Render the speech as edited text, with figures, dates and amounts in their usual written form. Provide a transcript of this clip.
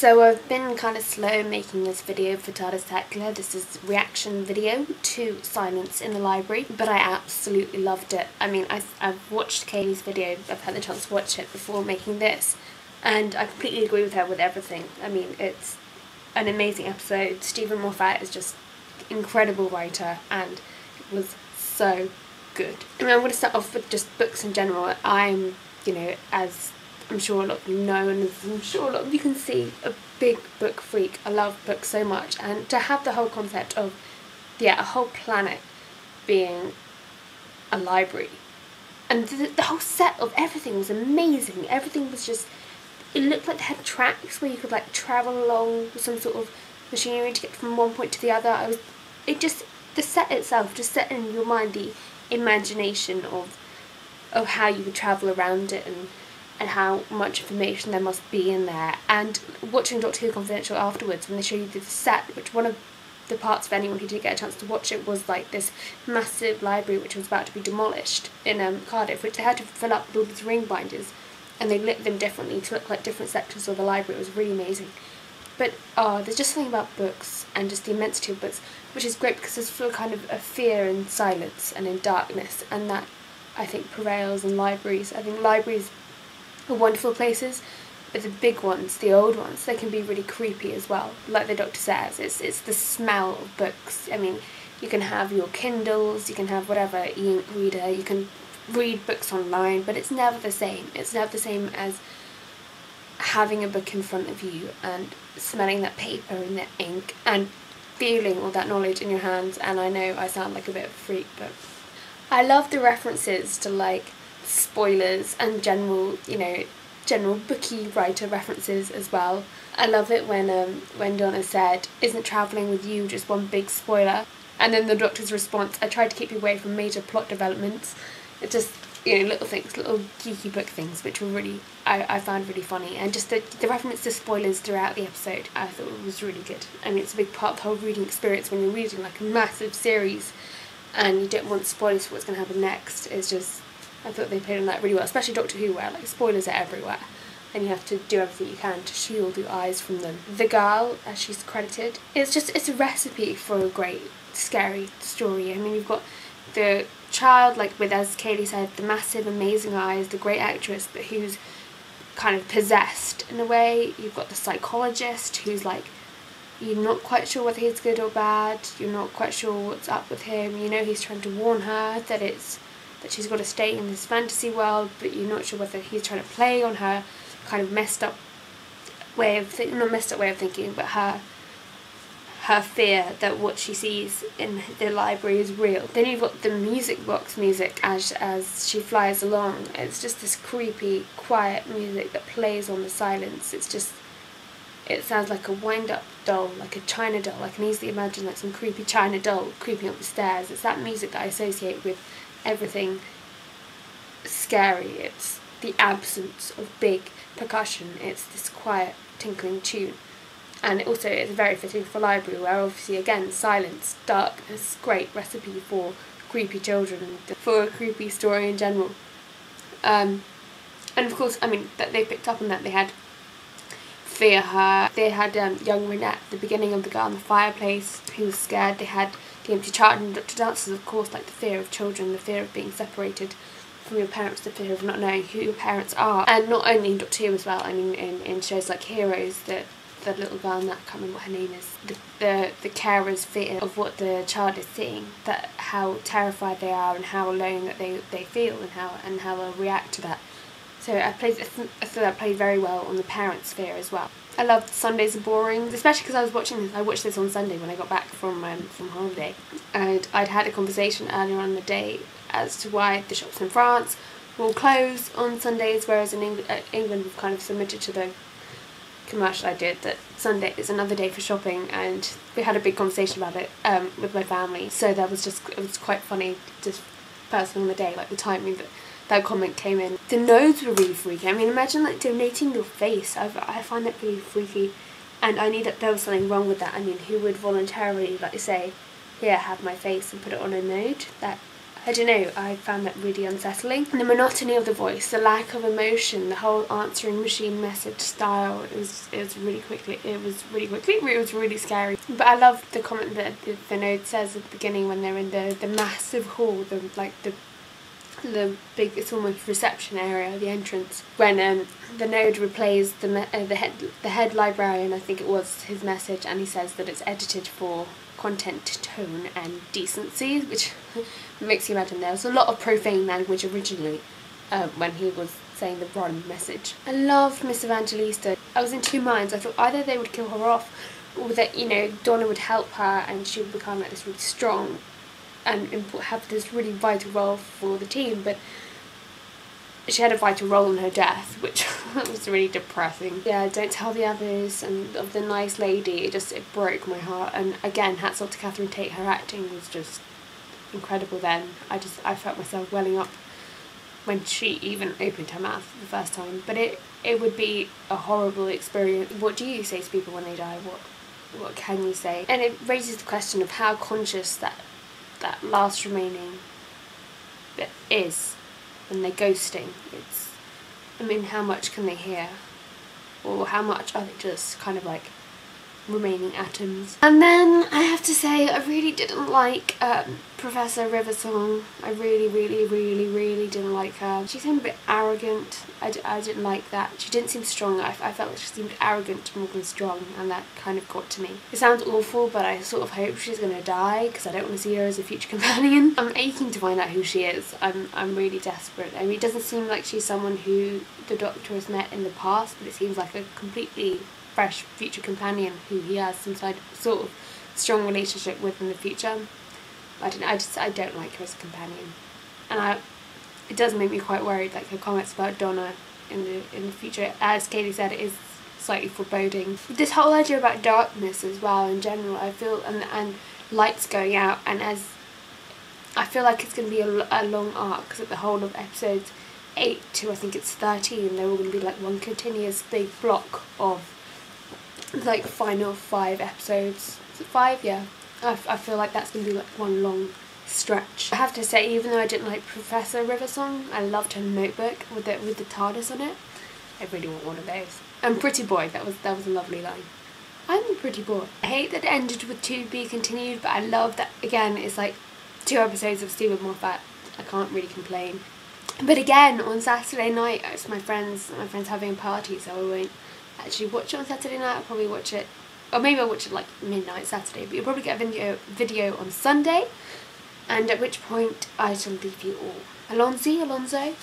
So I've been kind of slow making this video for TARDIS Tackler. This is a reaction video to Silence in the Library, but I absolutely loved it. I mean, I've watched Kaylee's video, I've had the chance to watch it before making this, and I completely agree with her with everything. I mean, it's an amazing episode. Stephen Moffat is just an incredible writer, and it was so good. I mean, I'm going to start off with just books in general. I'm, as I'm sure a lot of you know, and as I'm sure a lot of you can see, a big book freak. I love books so much, and to have the whole concept of, a whole planet being a library, and the whole set of everything was amazing. Everything was just, it looked like they had tracks where you could like travel along with some sort of machinery to get from one point to the other. The set itself just set in your mind the imagination of how you would travel around it, and how much information there must be in there. And watching Doctor Who Confidential afterwards, when they show you the set, which one of the parts, for anyone who didn't get a chance to watch it, was like this massive library which was about to be demolished in Cardiff, which they had to fill up with all these ring binders, and they lit them differently to look like different sections of the library. It was really amazing. But there's just something about books and just the immensity of books, which is great because there's still kind of a fear in silence and in darkness, and that I think prevails in libraries. I think libraries are wonderful places, but the big ones, the old ones, they can be really creepy as well. Like the Doctor says, it's the smell of books. I mean, you can have your Kindles, you can have whatever e-ink reader, you can read books online, but it's never the same. It's never the same as having a book in front of you and smelling that paper and that ink and feeling all that knowledge in your hands. And I know I sound like a bit of a freak, but I love the references to like spoilers and general bookie writer references as well. I love it when Donna said, "Isn't travelling with you just one big spoiler?" And then the Doctor's response, "I tried to keep you away from major plot developments." It's just, little things, little geeky book things, which were really, I found really funny. And just the reference to spoilers throughout the episode, I thought it was really good. I mean, it's a big part of the whole reading experience when you're reading like a massive series and you don't want spoilers for what's going to happen next. It's just, I thought they played on that really well, especially Doctor Who, where like spoilers are everywhere and you have to do everything you can to shield your eyes from them. The girl, as she's credited, it's a recipe for a great scary story. I mean, you've got the child, like with, as Kaylee said, the massive amazing eyes, the great actress, but who's kind of possessed in a way. You've got the psychologist who's like, you're not quite sure whether he's good or bad, you're not quite sure what's up with him, he's trying to warn her that she's got to stay in this fantasy world, but you're not sure whether he's trying to play on her kind of messed up way of thinking, not messed up way of thinking, but her fear that what she sees in the library is real. Then you've got the music box music as she flies along. It's just this creepy, quiet music that plays on the silence. It sounds like a wind-up doll, like a China doll. I can easily imagine like some creepy China doll creeping up the stairs. It's that music that I associate with everything scary. It's the absence of big percussion. It's this quiet, tinkling tune. And also it's very fitting for library, where obviously again silence, darkness, great recipe for creepy children, for a creepy story in general. And of course, I mean, that they picked up on that. They had Fear Her, they had young Renette, the beginning of The Girl in the Fireplace, who was scared. They had The Empty Child, and Dr. Dances, of course, like the fear of children, the fear of being separated from your parents, the fear of not knowing who your parents are. And not only in Doctor Who as well, I mean in shows like Heroes, the little girl in that, I can't remember what her name is, the carer's fear of what the child is seeing, that how terrified they are and how alone that they feel, and how they'll react to that. So I thought I played very well on the parents' fear as well. I loved Sundays Are Boring, especially because I watched this on Sunday when I got back from holiday, and I'd had a conversation earlier on in the day as to why the shops in France will close on Sundays, whereas in England we've kind of submitted to the commercial idea that Sunday is another day for shopping, and we had a big conversation about it with my family. So it was quite funny, just personally on the day, like the timing that comment came in. The nodes were really freaky. I mean, imagine like donating your face. I find that really freaky, and I knew that there was something wrong with that. I mean, who would voluntarily like say, "Here, have my face," and put it on a node? That I don't know, I found that really unsettling. And the monotony of the voice, the lack of emotion, the whole answering machine message style, it was really really scary. But I love the comment that the node says at the beginning when they're in the massive hall, the big, it's almost reception area, the entrance, when the node replays the head librarian, I think it was, his message, and he says that it's edited for content, tone and decency, which makes you imagine there was a lot of profane language originally when he was saying the wrong message. I loved Miss Evangelista. I was in two minds. I thought either they would kill her off, or that, you know, Donna would help her and she would become like this really strong and have this really vital role for the team, but she had a vital role in her death, which was really depressing. Yeah, Don't Tell the Others and of the nice lady, it broke my heart. And again, hats off to Catherine Tate, her acting was just incredible then. I felt myself welling up when she even opened her mouth for the first time. But it would be a horrible experience. What do you say to people when they die? What can you say? And it raises the question of how conscious that last remaining bit is when they're ghosting. I mean, how much can they hear? Or how much are they just kind of like remaining atoms? And then I have to say, I really didn't like Professor Riversong. I really didn't like her. She seemed a bit arrogant. I didn't like that. She didn't seem strong. I felt like she seemed arrogant more than strong, and that kind of got to me. It sounds awful, but I sort of hope she's gonna die because I don't want to see her as a future companion. I'm aching to find out who she is. I'm really desperate. I mean, it doesn't seem like she's someone who the Doctor has met in the past, but it seems like a completely fresh future companion who he has some sort of strong relationship with in the future. I don't like her as a companion, and it does make me quite worried. Like her comments about Donna in the future, as Katie said, it is slightly foreboding. This whole idea about darkness as well in general, I feel, and lights going out, and as I feel like it's going to be a long arc, because the whole of episodes 8 to I think it's 13, they're all going to be like one continuous big block of like final 5 episodes. Is it 5? Yeah. I feel like that's going to be like one long stretch. I have to say, even though I didn't like Professor Riversong, I loved her notebook with the TARDIS on it. I really want one of those. And Pretty Boy, that was a lovely line. I'm a pretty boy. I hate that it ended with To Be Continued, but I love that, again, it's like 2 episodes of Stephen Moffat. I can't really complain. But again, on Saturday night, it's my friends having a party, so I won't actually watch it on Saturday night. I'll probably watch it, or maybe I'll watch it like midnight Saturday, but you'll probably get a video on Sunday, and at which point I shall leave you all. Alonzo?